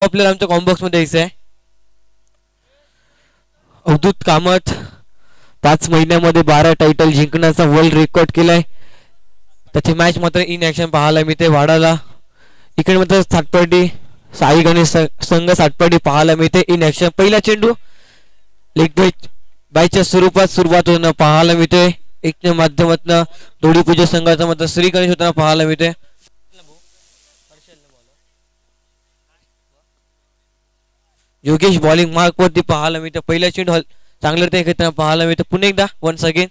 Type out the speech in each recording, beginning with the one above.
आपल्याला आमच्या कॉम्बॉक्स मध्ये यायचं आहे. अवधूत कामत 5 महिन्यामध्ये 12 टायटल जिंकण्याचा वर्ल्ड रेकॉर्ड केलाय. त्याची मॅच मात्र इन ॲक्शन पाहायला मिळते वाडाला. इकडे मात्र सातपाडी साई गणेश संघ सातपाडी पाहायला मिळते इन ॲक्शन. पहिला चेंडू लेग बायच्या स्वरूपात सुरुवात होणं पाहायला मिळते. एक माध्यमातून दोडी पूजा संघाचा मात्र श्री गणेश होताना पाहायला मिळते. योगेश बॉलिंग मार्क वरती पाहायला मिळते. पहिला चेंडू चांगल्या घेताना पाहायला मिळते. पुन्हा एकदा वन्स अगेन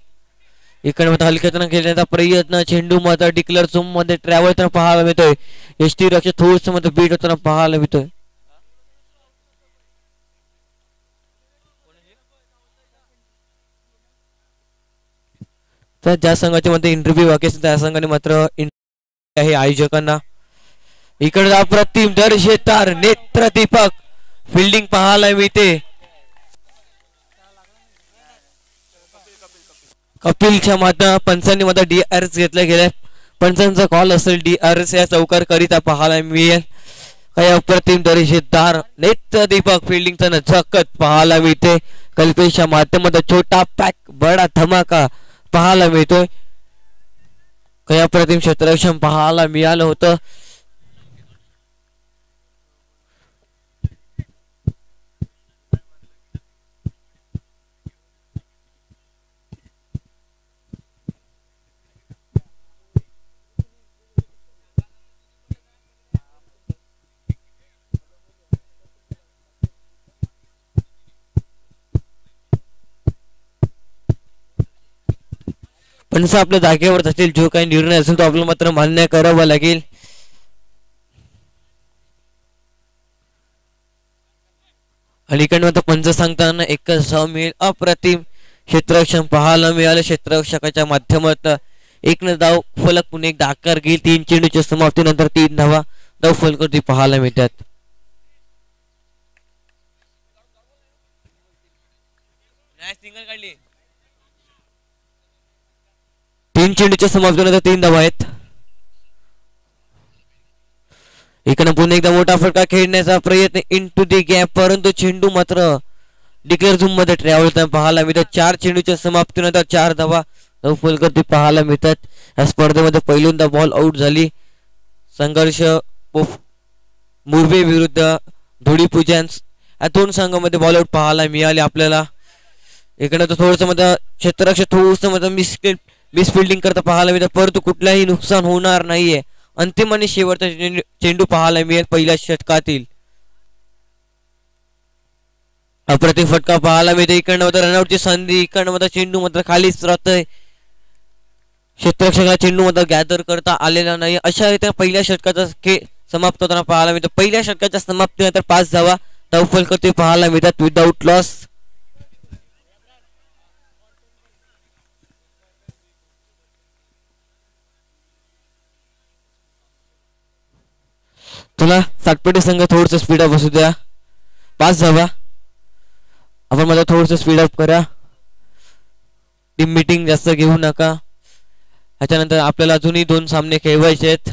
इकडे मात्र हलक्यातनं खेळण्याचा प्रयत्न. चेंडू मात्र डिक्लर झोन मध्ये ट्रॅव्हल होताना पाहायला मिळतोय. एसटी रक्षक थोडस मात्र बीट होताना पाहायला मिळतोय. तर ज्या संघाच्या मध्ये इंटरव्ह्यू वाक्य त्या संघाने मात्र आहे आयोजकांना. इकडे अप्रतिम दर्शेदार नेत्र दीपक फिल्डिंग पाहायला मिळते. कपिलच्या मात्र पंचांनी मात्र DRS घेतला गेलाय. पंचांचा कॉल असेल DRS या चौकार करिता पाहायला मिळेल. काही अप्रतिम दर्शेदार नेत्र दीपक फिल्डिंगचा नचकत पाहायला मिळते. कल्पेशच्या माध्यमात छोटा पॅक बडा धमाका पाहायला मिळतोय. काही अप्रतिम क्षेत्ररक्षण पाहायला मिळालं होतं. पण आपल्या जागेवर असतील जो काही निर्णय असेल तो आपल्याला मात्र मान्य करावा लागेल. अलीकडे मात्र पंच सांगताना एकच धाव मिळेल. अप्रतिम क्षेत्ररक्षण पाहायला मिळालं. क्षेत्ररक्षकाच्या माध्यमातून एक धाव फलक पुन्हा एकदा आकार घेईल. 3 चेंडूच्या समाप्तीनंतर 3 धावा धाव फलक पाहायला मिळतात. तीन चेंडूच्या समाप्तीनंतर 3 धावा आहेत. इकडे पुन्हा एकदा मोठा फटका खेळण्याचा प्रयत्न इन टू दी गॅप परंतु चेंडू मात्र डिक्लेअर झोन मध्ये ट्रॅव्हल पाहायला मिळतात. 4 चेंडूच्या समाप्तीनंतर 4 धावा धाव फलक पाहायला मिळतात. या स्पर्धेमध्ये पहिल्यांदा बॉल आउट झाली. संघर्ष मुरबे विरुद्ध धोडी पूजन्स या 2 संघामध्ये बॉल आउट पाहायला मिळाले आपल्याला. इकडे तर थोडंसं मध्ये क्षेत्ररक्षक थोडंसं मध्ये मिस फिल्डिंग करता पाहायला मिळतात परंतु कुठलाही नुकसान होणार नाहीये. अंतिम आणि शेवटचा चेंडू पाहायला मिळेल पहिल्या षटकातील. अप्रतिम फटका पाहायला मिळते. इकडनं मात्र रनआउटची संधी. इकडनं मात्र चेंडू मात्र खालीच राहतोय. क्षेत्ररक्षकाला चेंडू मात्र गॅदर करता आलेला नाही. अशा रीत्या पहिल्या षटकाचा खेळ समाप्त होताना पाहायला मिळतो. पहिल्या षटकाच्या समाप्तीनंतर 5 धावा धाव फलक पाहायला मिळतात विदाउट लॉस. तुला सातपटी संघ थोडस स्पीडअप असू द्या. 5 धावा आपण मला थोडस स्पीडअप करा. टीम मीटिंग जास्त घेऊ नका. ह्याच्यानंतर आपल्याला अजूनही 2 सामने खेळवायचे आहेत.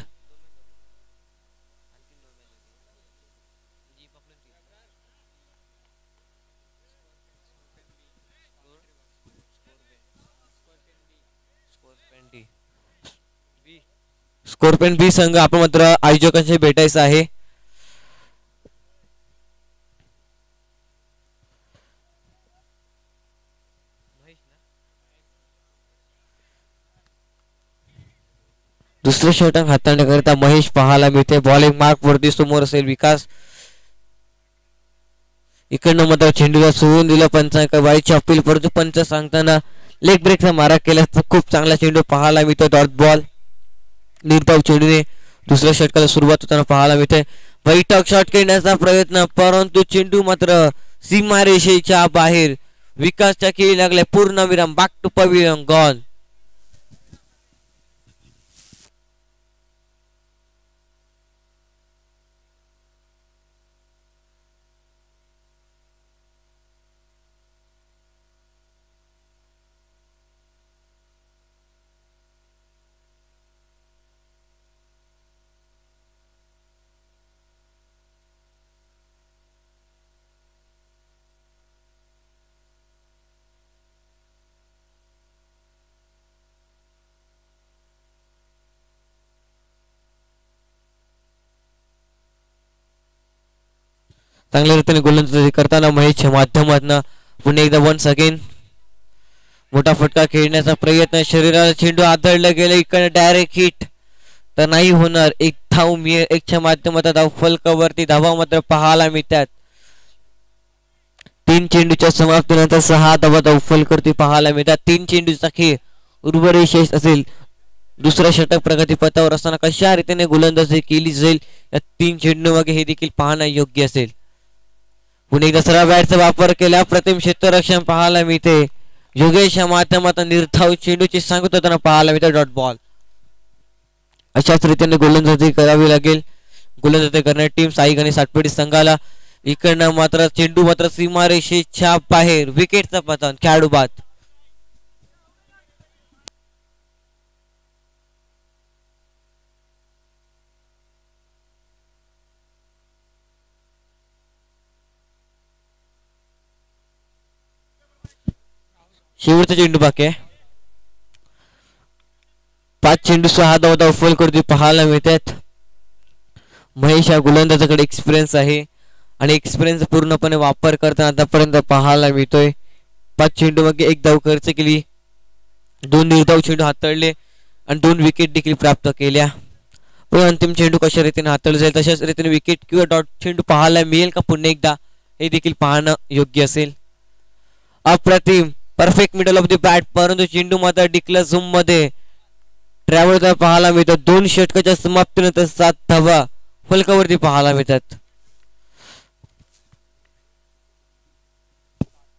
स्कॉर्पियन बी संघ आपण मात्र आयोजकांशी भेटायचं आहे. दुसरे षटक हाताळण्याकरिता महेश पाहायला मिळते. बॉलिंग मार्क वरती समोर असेल विकास. इकडनं मात्र चेंडूला सोडून दिलं पंचांक बाईची अपील परंतु पंच सांगताना लेग ब्रेकचा मारा केल्यास खूप चांगला चेंडू पाहायला मिळतो. डॉट बॉल निर्धाव चेंडूने दुसऱ्या षटकाला सुरुवात होताना पाहायला मिळते. बैठक शॉट खेळण्याचा प्रयत्न परंतु चेंडू मात्र सीमारेषेच्या बाहेर. विकासच्या खेळी लागले पूर्णविराम. Back to pavilion gone. चांगल्या रीतीने गोलंदाजी करताना महेशच्या माध्यमातून पुन्हा एकदा वन्स अगेन मोठा फटका खेळण्याचा प्रयत्न, शरीराला चेंडू आदळला गेला, इकडे डायरेक्ट हिट तर नाही होणार. एक धाव मिळेल, एकच्या माध्यमातून धाव फलकावरती धावा मात्र पाहायला मिळतात. 3 चेंडूच्या समाप्तीनंतर 6 धावा धाव फलकावरती पाहायला मिळतात. 3 चेंडूचा खेळ उर्वरित शेष असेल. दुसरा षटक प्रगतीपथावर असताना कशा रीतीने गोलंदाजी केली जाईल या 3 चेंडू मागे हे देखील पाहणं योग्य असेल. पुणे एकदा सरळ बॅटचा वापर केला, प्रतिम क्षेत्ररक्षण पाहायला मिळते. योगेशच्या माध्यमातून निर्धाव चेंडूची सांगत होताना पाहायला मिळते डॉट बॉल. अशाच रीतीने गोलंदाजी करावी लागेल. गोलंदाजी करणारी टीम साई आणि सातपडी संघाला. इकडनं मात्र चेंडू मात्र सीमारेषेच्या बाहेर, विकेटचा पतन, खेळाडू बाद. शेवटचा चेंडू बाकी आहे. 5 चेंडू 6 धावा धाव फलकावरती पाहायला मिळतात. महेश या गोलंदाजाकडे एक्सपिरियन्स आहे आणि एक्सपिरियन्स पूर्णपणे वापर करताना आतापर्यंत पाहायला मिळतोय. 5 चेंडू मागे 1 धाव खर्च केली, 2 निर्धाव चेंडू हाताळले आणि 2 विकेट देखील प्राप्त केल्या. पण अंतिम चेंडू कशा रीतीने हाताळले जाईल, तशाच रीतीने विकेट किंवा डॉट चेंडू पाहायला मिळेल का पुन्हा एकदा हे देखील पाहणं योग्य असेल. अप्रतिम perfect middle of the bat, परंतु चेंडू मात्र डिक्लेअर झूम मध्ये ट्रॅव्हल पाहायला मिळतात. 2 षटकाच्या समाप्तीनंतर 7 धावा फलकावरती पाहायला मिळतात.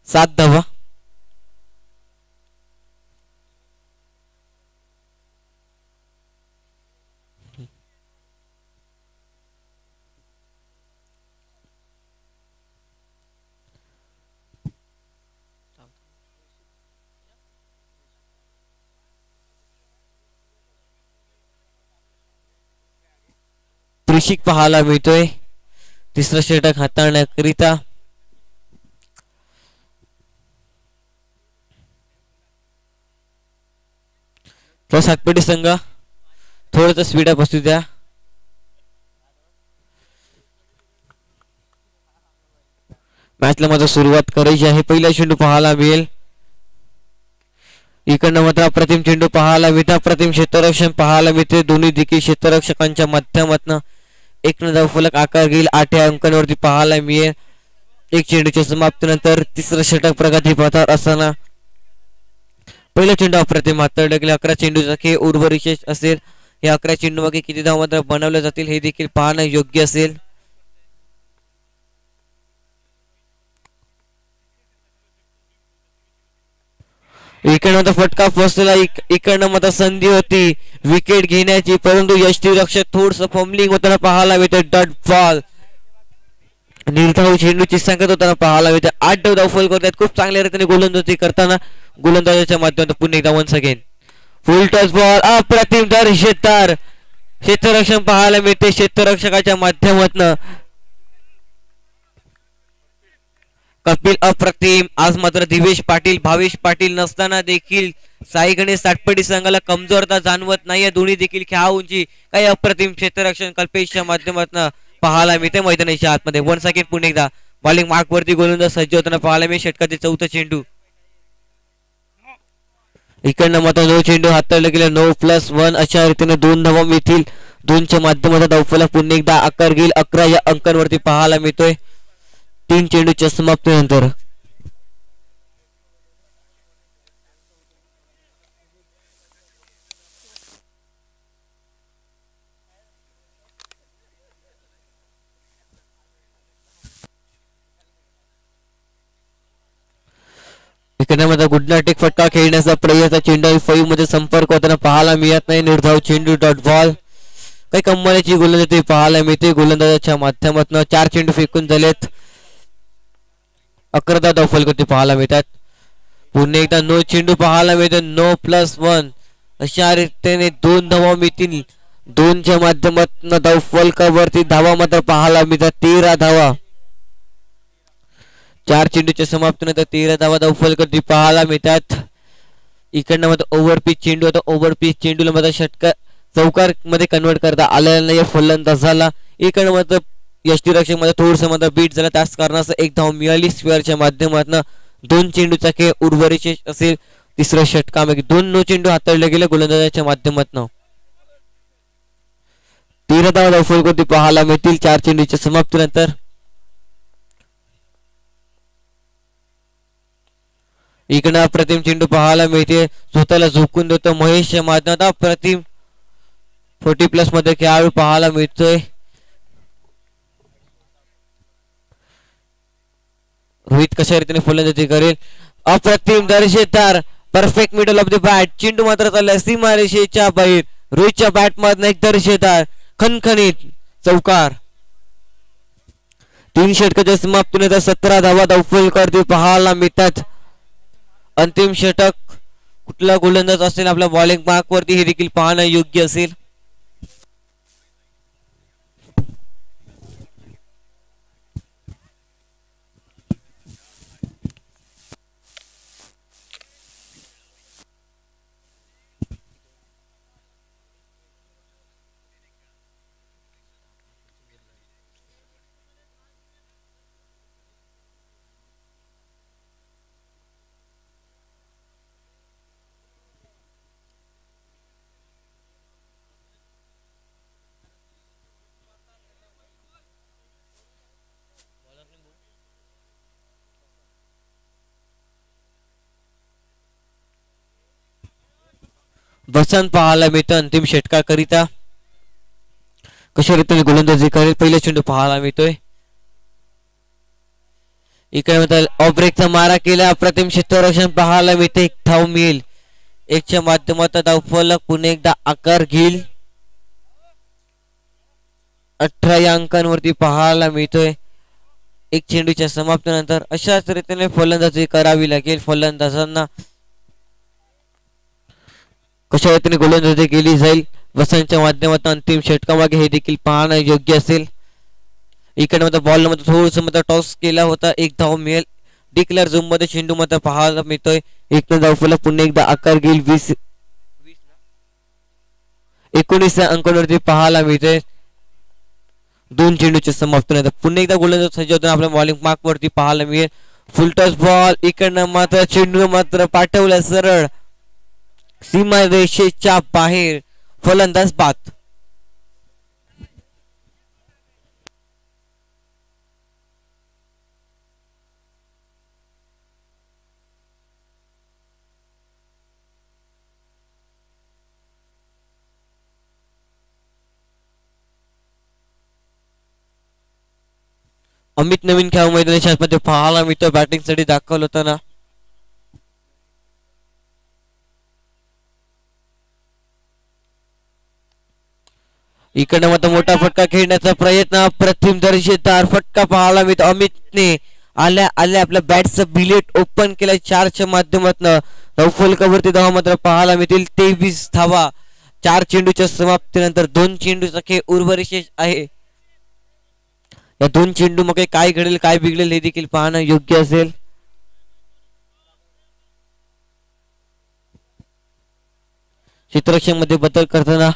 7 धावा. कृषिक पाहायला मिळतोय तिसरा षटक हाताळण्याकरिता. तो सातपेटी संघ थोडस स्पीड अप असू द्या. मॅचला मात्र सुरुवात करायची आहे. पहिला चेंडू पाहायला मिळेल. इकडनं मात्र अप्रतिम चेंडू पाहायला मिळते, अप्रतिम क्षेत्ररक्षण पाहायला मिळते. दोन्ही देखील क्षेत्ररक्षकांच्या माध्यमातून 1 धाव फलक आकार घेईल. 8 अंकांवरती पाहायला मिळेल. 1 चेंडूच्या समाप्तीनंतर तिसरं षटक प्रगतीपथावर असताना पहिला चेंडू अप्रतिम हाताळला गेला. 11 चेंडूचा खेळ उर्वरित शेष असेल. या 11 चेंडू मागे किती धाव मात्र बनवल्या जातील हे देखील पाहणं योग्य असेल. इकडनं फटका फसलेला, इकडनं मात्र संधी होती विकेट घेण्याची, परंतु यष्टीरक्षक थोडस फॉर्मलिंग होताना पाहायला मिळते. Dot ball. निर्धाव चेंडूची संख्या होताना पाहायला मिळते. 8 धाव फल करतात. खूप चांगल्या रीतीने गोलंदाजी करताना गोलंदाजाच्या माध्यमातून पुन्हा एकदा once again full touch ball. अप्रतिम दर्शेदार क्षेत्ररक्षण पाहायला मिळते क्षेत्ररक्षकाच्या माध्यमातून. कपिल अप्रतिम. आज मात्र दिवेश पाटील, भावेश पाटील नसताना देखील साई गणेश सातपडी संघाला कमजोरता जाणवत नाही. दोन्ही देखील खेळाडूंची काही अप्रतिम क्षेत्ररक्षण कल्पेशच्या माध्यमातून पाहायला मिळते मैदानाच्या आतमध्ये. 1 सेकंड पुन्हा एकदा बॉलिंग मार्क वरती गोलंदाज सज्ज होताना पाहायला मिळते. षटकाचे 4था चेंडू. इकडनं मात्र 9 चेंडू हाताळले गेले. 9+1 अशा रीतीने 2 धावा मिळतील. 2च्या माध्यमातून धावफलक पुन्हा एकदा आकार घेईल. 11 या अंकांवरती पाहायला मिळतोय 3 चेंडूच्या समाप्तीनंतर. इकडे गुडनाटिक फटका खेळण्याचा प्रयत्न. चेंडू 5 मध्ये संपर्क होताना पाहायला मिळत नाही. निर्धाव चेंडू डॉट बॉल. काही कमालीची गोलंदाजी पाहायला मिळते गोलंदाजाच्या माध्यमातून. 4 चेंडू फेकून झालेत. 11 धाव फलकावरती पाहायला मिळतात. पुन्हा एकदा 9 चेंडू पाहायला मिळते. 9+1 अशा रीतीने 2 धावा मिळतील. 2च्या माध्यमातून धाव फलकावरती धावा मात्र पाहायला मिळतात. 13 धावा. 4 चेंडूच्या समाप्तीनंतर 13 धावा धाव फलकावरती पाहायला मिळतात. इकडनं मात्र ओव्हरपिच चेंडू होता. ओव्हरपिच चेंडूला मात्र षटकार चौकार मध्ये कन्वर्ट करता आलेला नाही फलंदाजाला. इकडनं मात्र यष्टीरक्षक मध्ये थोडस मध्ये बीट झाला त्याच कारणाचं एक धाव मिळाली स्क्वेअरच्या माध्यमातून दोन चेंडूचा खेळ उर्वरित शेष असेल तिसऱ्या षटकामध्ये दोन नो चेंडू हाताळले गेले गोलंदाजाच्या माध्यमातून 13 धावा फलकोटी पाहायला मिळतील 4 चेंडूच्या समाप्तीनंतर इकडे अप्रतिम चेंडू पाहायला मिळते स्वतःला झोकून देतो महेशच्या माध्यमात अप्रतिम 40+ मध्ये खेळाडू पाहायला मिळतोय रोहित कशा रीतीने फलंदाजी करेल अप्रतिम दर्जेदार perfect middle of the bat चेंडू मात्र चाललाय सीमारेषेच्या बाहेर रोहितच्या बॅट मधून एक दर्जेदार खणखणीत चौकार 3 षटकाच्या समाप्तीनंतर 17 धावा धावफल करते पाहायला मिळतात अंतिम षटक कुठला गोलंदाज असेल आपल्या बॉलिंग मार्क वरती हे देखील पाहणं योग्य असेल वसंत पाहायला मिळतं अंतिम षटकाकरिता कशा रीतीने गोलंदाजी करेल पहिला चेंडू पाहायला मिळतोय इकडे ऑब्रेकचा मारा केला अप्रतिम क्षेत्ररक्षण पाहायला मिळते एक धाव मिळेल एकच्या माध्यमातून धावफलक पुन्हा एकदा आकार घेईल 18 या अंकांवरती पाहायला मिळतोय एक चेंडूच्या समाप्तीनंतर अशाच रीतीने फलंदाजी करावी लागेल फलंदाजांना कशा रीतीने गोलंदाजी केली जाईल वसंतच्या माध्यमातून अंतिम षटकामागे हे देखील पाहणं योग्य असेल इकडे मध्ये बॉल मध्ये थोडस मध्ये टॉस केला होता एक धाव मिळेल डिक्लेअर झोन मध्ये चेंडू मध्ये पाहायला मिळतोय एक धावफलक पुन्हा एकदा आकार घेईल 19 अंकांवरती पाहायला मिळतोय दोन चेंडूच्या समाप्तीनंतर पुन्हा एकदा गोलंदाज सज्ज होताना आपल्या बॉलिंग मार्क वरती पाहायला मिळेल फुलटॉस बॉल इकडनं मात्र चेंडू मात्र पाठवला सरळ सीमा रेषेच्या बाहेर फलंदाज बाद अमित नवीन खेळ मैदानामध्ये पाहायला मिळतो बॅटिंग साठी दाखवलं होताना इकडे मात्र मोठा फटका खेळण्याचा प्रयत्न अप्रतिम दर्जेदार फटका पाहायला मिळतो अमितने आल्या आल्या आपल्या बॅटचं बिलेट ओपन केलं 4च्या माध्यमातून फलकावरती धावा मात्र पाहायला मिळतील 23 धावा 4 चेंडूच्या समाप्तीनंतर 2 चेंडूचा खेळ उर्वरित आहे या 2 चेंडू मग काय घडेल काय बिघडेल हे देखील पाहणं योग्य असेल क्षेत्ररक्षण मध्ये बदल करताना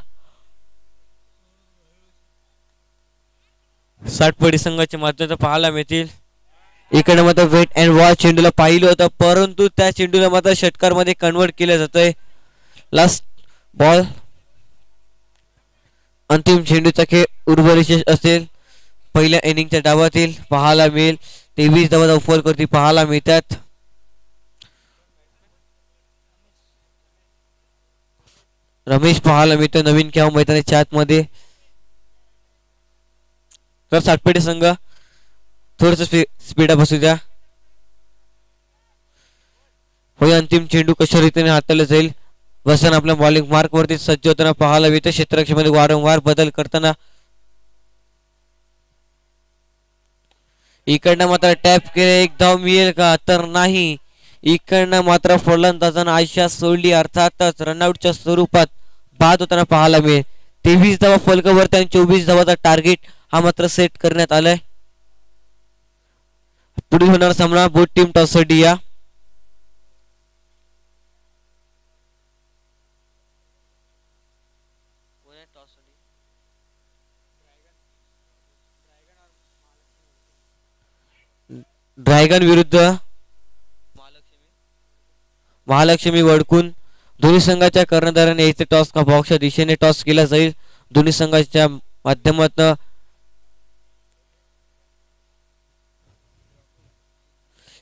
60 पडी संघाच्या माध्यमातून पाहायला मिळतील इकडे मात्र वेट अँड वॉच चेंडूला पाहिलं होतं परंतु त्या चेंडूला मात्र षटकार मध्ये कन्वर्ट केलं जातंय लास्ट बॉल अंतिम चेंडूचा खेळ उर्वरित असेल पहिल्या इनिंगच्या डावातील पाहायला मिळेल 23 धावा फॉल करती पाहायला मिळतात रमेश पाहायला मिळतो नवीन खेळ मैदानाच्या आतमध्ये तर 60 पेटी संघ थोडस स्पीड अप असू द्या होय अंतिम चेंडू कशा रीतीने हाताळला जाईल वसन आपल्या बॉलिंग मार्क वरती सज्ज होताना पाहायला मिळतं क्षेत्ररक्षणामध्ये वारंवार बदल करताना इकडनं मात्र टॅप केले एक धाव मिळेल का तर नाही इकडनं मात्र फलंदाजांना आशा सोडली अर्थातच रनआउटच्या स्वरूपात बाद होताना पाहायला मिळेल 23 धावा फलकावरती आणि 24 धावाचा टार्गेट हा मात्र सेट करण्यात आलाय पुढील होणार सामना बोट टीम टॉससाठी या ड्रॅगन विरुद्ध महालक्ष्मी वडकून दोन्ही संघाच्या कर्णधाराने यायचे टॉस का बॉक्सच्या दिशेने टॉस केला जाईल. दोन्ही संघाच्या माध्यमातून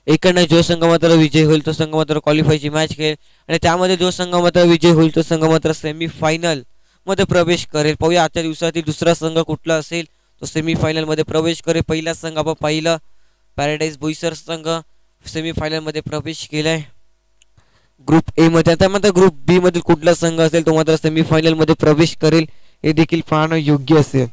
एकडनं जो संघ मात्र विजय होईल तो संघ मात्र क्वालिफायची मॅच खेळेल आणि त्यामध्ये जो संघ मात्र विजय होईल तो संघ मात्र सेमीफायनल मध्ये प्रवेश करेल. पाहूया आजच्या दिवसातील दुसरा संघ कुठला असेल तो सेमीफायनल मध्ये प्रवेश करेल. पहिला संघ आपण पाहिलं पॅराडाईज बोईसर संघ सेमीफायनल मध्ये प्रवेश केलाय ग्रुप ए मध्ये. त्यामध्ये ग्रुप बी मधील कुठला संघ असेल तो मात्र सेमीफायनल मध्ये प्रवेश करेल हे देखील पाहणं योग्य असेल.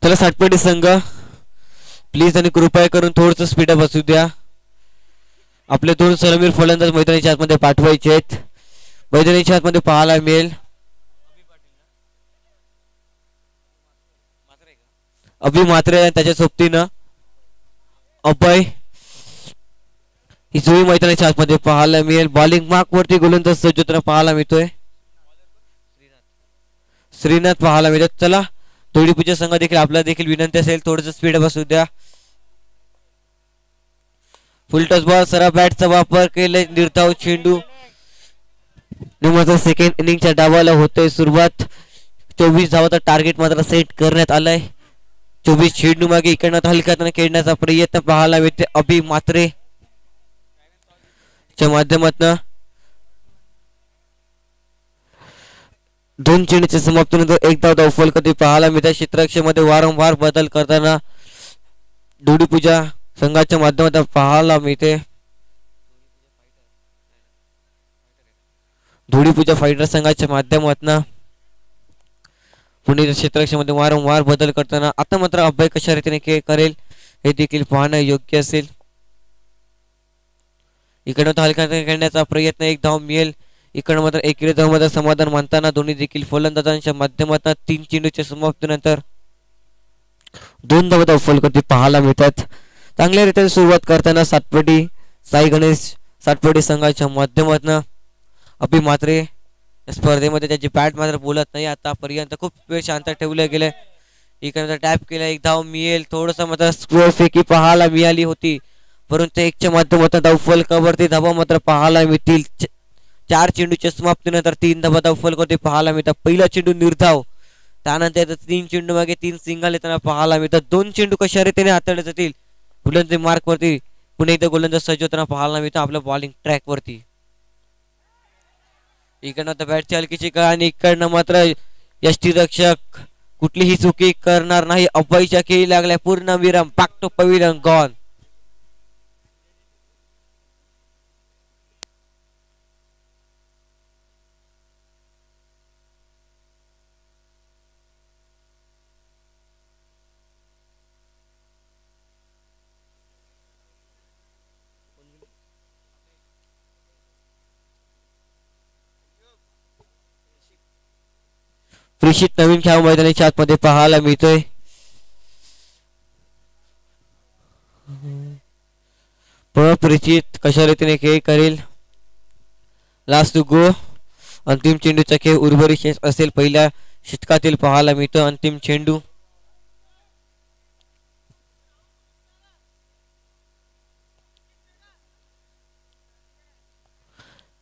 चला सातपटी संघ प्लीज आणि कृपया करून थोडस स्पीडअप असू द्या. आपले दोन सलामीर फलंदाज मैदानाच्या आतमध्ये पाठवायचे आहेत. मैदानाच्या आतमध्ये पाहायला मिळेल अभि म्हात्रे त्याच्या सोबतीनं अभय ही जुळी मैदानाच्या आतमध्ये पाहायला मिळेल. बॉलिंग मार्क वरती गोलंदाज सज्जोतना पाहायला मिळतोय श्रीनाथ पाहायला मिळतात. चला थोडी पूजा संघ देखील आपल्याला देखील विनंती असेल थोडस स्पीड असू द्या. फुल टच बॉल सरा बॅटचा वापर केलाय निर्धाव चेंडू सेकंड इनिंगच्या डावाला होतोय सुरुवात. 24 धावाचा टार्गेट मात्र सेट करण्यात आलाय. 24 चेंडू मागे इकडनं हलक्यात खेळण्याचा प्रयत्न पाहायला मिळते अभि म्हात्रे च्या माध्यमातून. दोन चेंडूच्या समाप्तीनंतर एक धाव फलकती पाहायला मिळते. क्षेत्ररक्षणामध्ये वारंवार बदल करताना धोडी पूजा संघाच्या माध्यमातून पाहायला मिळते. धोडी पूजा फायटर संघाच्या माध्यमातून पुणे क्षेत्ररक्षणामध्ये वारंवार बदल करताना आता मात्र अभय कशा रीतीने खेळ करेल हे देखील पाहणं योग्य असेल. इकडनं हलका खेळण्याचा प्रयत्न एक धाव मिळेल. इकडं मात्र एकेरी धावामध्ये समाधान मानताना दोन्ही देखील फलंदाजांच्या माध्यमातून 3 चेंडूच्या समाप्तीनंतर 2 धावा फलकती पाहायला मिळतात. चांगल्या रीतीने सुरुवात करताना सातपटी साई गणेश सातपटी संघाच्या माध्यमातून अभि म्हात्रे या स्पर्धेमध्ये त्याची बॅट मात्र बोलत नाही आतापर्यंत खूप वेळ शांत ठेवलं गेलंय. इकडे टॅप केला एक धाव मिळेल. थोडस मात्र स्क्वेअर फेकी पाहायला मिळाली होती परंतु एकच्या माध्यमातून धाव फलकावरती धावा मात्र पाहायला मिळतील. 4 चेंडूच्या समाप्तीनंतर 3 धावा धाव फलकावरती पाहायला मिळतात. पहिला चेंडू निर्धाव त्यानंतर 3 चेंडू मागे 3 सिंगल येताना पाहायला मिळतात. 2 चेंडू कशा रीतीने हाताळले जातील गोलंदाजी मार्क वरती पुन्हा एकदा गोलंदाज सज्ज होताना पाहायला मिळतं आपल्या बॉलिंग ट्रॅक वरती. इकडनं तर बॅटची हलकीची का आणि इकडनं मात्र यष्टीरक्षक कुठलीही चुकी करणार नाही. अभयच्या खेळी लागल्या पूर्ण विराम बॅक टू पविलियन गॉन. प्रेषित नवीन खेळ मैदानाच्या आतमध्ये पाहायला मिळतोय. प्रेषित कशा रीतीने खेळ करेल. लास्ट टू गो अंतिम चेंडूचा खेळ उर्वरित शेष असेल पहिल्या षटकातील पाहायला मिळतो अंतिम चेंडू.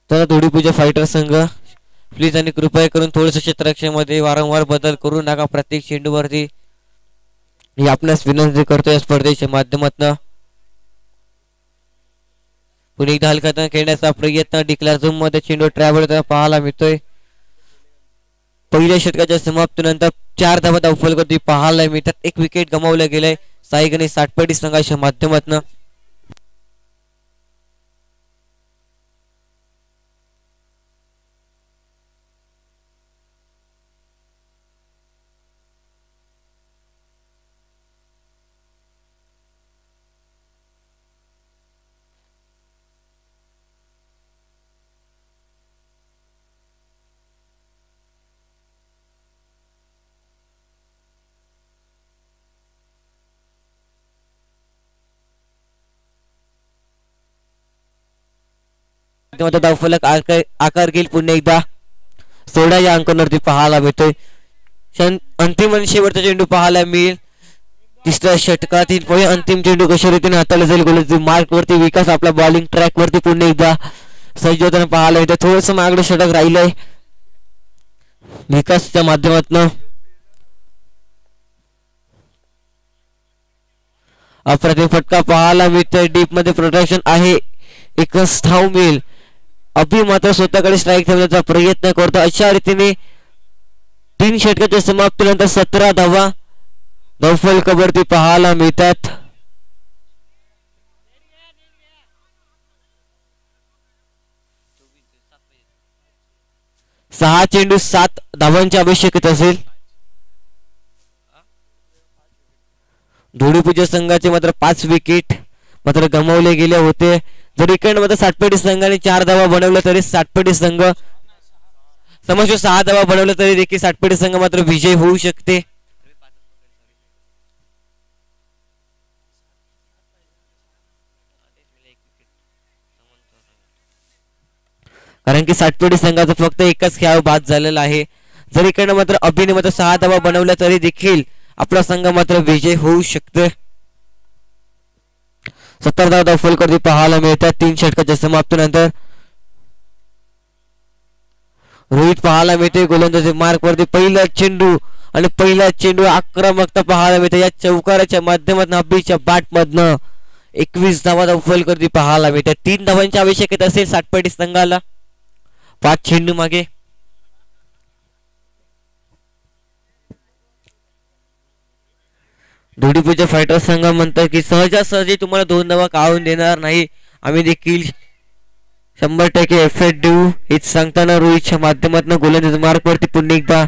तर धोडी पूजा फायटर संघ प्लीज आणि कृपया करून थोडस क्षेत्ररक्षणामध्ये वारंवार बदल करू नका प्रत्येक चेंडूवरती ही आपणास विनंती करतो. या स्पर्धेच्या माध्यमातून पुणे एकदा हलका खेळण्याचा प्रयत्न डिक्लेअर झोन मध्ये चेंडू ट्रॅव्हल पाहायला मिळतोय. पहिल्या षटकाच्या समाप्तीनंतर 4 धावा धाव फलकती पाहायला मिळतात. 1 विकेट गमावलं गेलंय साई गणेश सातपडी संघाच्या माध्यमातून धावफलक आकार घेईल पुन्हा एकदा 16 या अंकांवरती पाहायला मिळतोय. अंतिम आणि शेवटचा चेंडू पाहायला मिळेल. तिसऱ्या षटकातील अंतिम चेंडू कशा रीतीने हाताळला जाईल गोलंदाजी मार्क वरती विकास आपला बॉलिंग ट्रॅक वरती पुन्हा एकदा सज्ज होताना पाहायला मिळतं. थोडस मागडं षटक राहिलंय विकासच्या माध्यमातून. अप्रतिम फटका पाहायला मिळतोय. डीप मध्ये प्रोटेक्शन आहे. एकच धाव मिळेल. अभि मात्र स्वतःकडे स्ट्राईक ठेवण्याचा प्रयत्न करतो. अशा रीतीने 3 षटकाच्या समाप्तीनंतर 17 धावा धावफलकावरती पाहायला मिळतात. 6 चेंडू 7 धावांची आवश्यकता असेल. धुळीपूजा संघाचे मात्र 5 विकेट मात्र गमावले गेले होते. जर इकडे मात्र सातपेटी संघाने 4 धावा बनवल्या तरी सातपेटी संघ समज 6 धावा बनवल्या तरी देखील सातपेटी संघ मात्र विजय होऊ शकते. कारण की सातपेटी संघाचा फक्त एकच खेळ बाद झालेला आहे. जर इकडे मात्र अभिने मात्र 6 धावा बनवल्या तरी देखील आपला संघ मात्र विजय होऊ शकते. 17 धावा धावफलकावरती पाहायला मिळतात 3 षटकाच्या समाप्तीनंतर. रोहित पाहायला मिळते गोलंदाजी मार्क वरती पहिला चेंडू आणि पहिला चेंडू आक्रमकता पाहायला मिळते. या चौकाराच्या माध्यमातून अभिच्या बॅट मधनं 21 धावा धावफलकावरती पाहायला मिळतात. 3 धावांची आवश्यकता असेल सातपेटी संघाला 5 चेंडू मागे. धुळीपूजा फायटर संघ म्हणतात की सहजासहजी तुम्हाला 2 धावा काढून देणार नाही. आम्ही देखील 100% एफर्ट देऊ हेच सांगताना रोहितच्या माध्यमातून गोलंदाजी मार्क वरती पुन्हा एकदा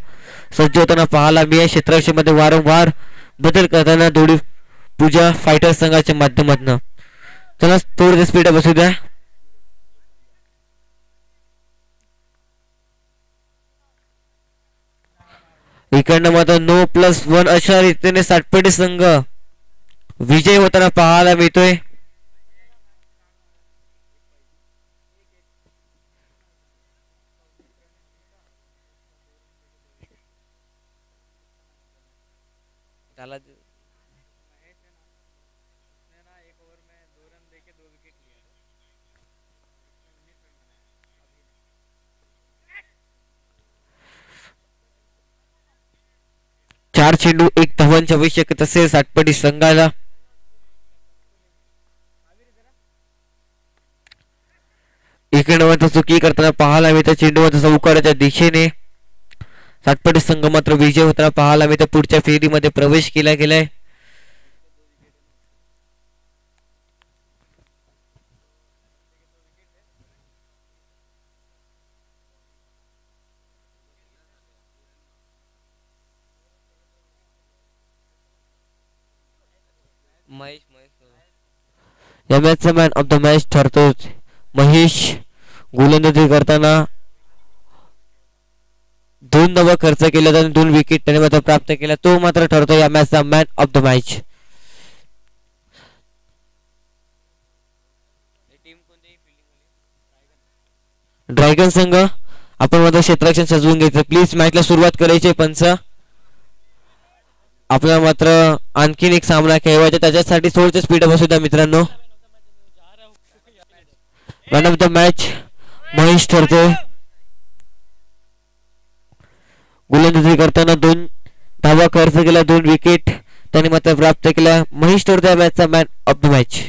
सज्ज होताना पाहायला मिळेल. क्षेत्ररक्षणामध्ये वारंवार बदल करताना धुळीपूजा फायटर संघाच्या माध्यमातून. चला थोडं स्पीड बसू द्या. इकडनं मात्र 9+1 अशा रीतीने सातपेटी संघ विजय होताना पाहायला मिळतोय. चार चेंडू 1 धावांची आवश्यकता असेल सातपेटी संघाला. इकडे मात्र चुकी करताना पाहायला मिळतं. चेंडू मात्र चौकाराच्या दिशेने सातपेटी संघ मात्र विजय होताना पाहायला मिळतं. पुढच्या फेरीमध्ये प्रवेश केला गेलाय. या मॅचचा मॅन ऑफ द मॅच ठरतो महेश. गोलंदाजी करताना 2 धावा खर्च केल्या आणि 2 विकेट त्याने मात्र प्राप्त केला. तो मात्र ठरतो या मॅचचा man of the match. Dragon संघ आपण मात्र क्षेत्ररक्षण सजवून घ्यायचं प्लीज. मॅचला सुरुवात करायची पंच. आपल्याला मात्र आणखीन एक सामना खेळवायचा त्याच्यासाठी थोडंसं स्पीड बसू द्या मित्रांनो. Man of the match Mahesh ठरतो. गोलंदाजी करताना 2 धावा खर्च केला 2 विकेट त्याने मात्र प्राप्त केला. महेश ठरतो या मॅचचा man of the match.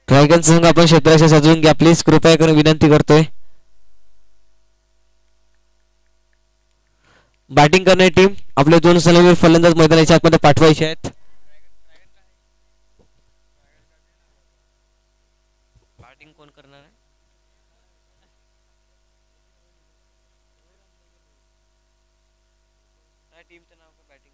Dragon संघ आपण क्षेत्राशी सजवून घ्या प्लीज कृपया करून विनंती करतोय. बॅटिंग करणारी टीम आपले दोन सलामी फलंदाज मैदानाच्या आतमध्ये पाठवायचे आहेत. बॅटिंग कोण करणार आहे? टीमचं नाव बॅटिंग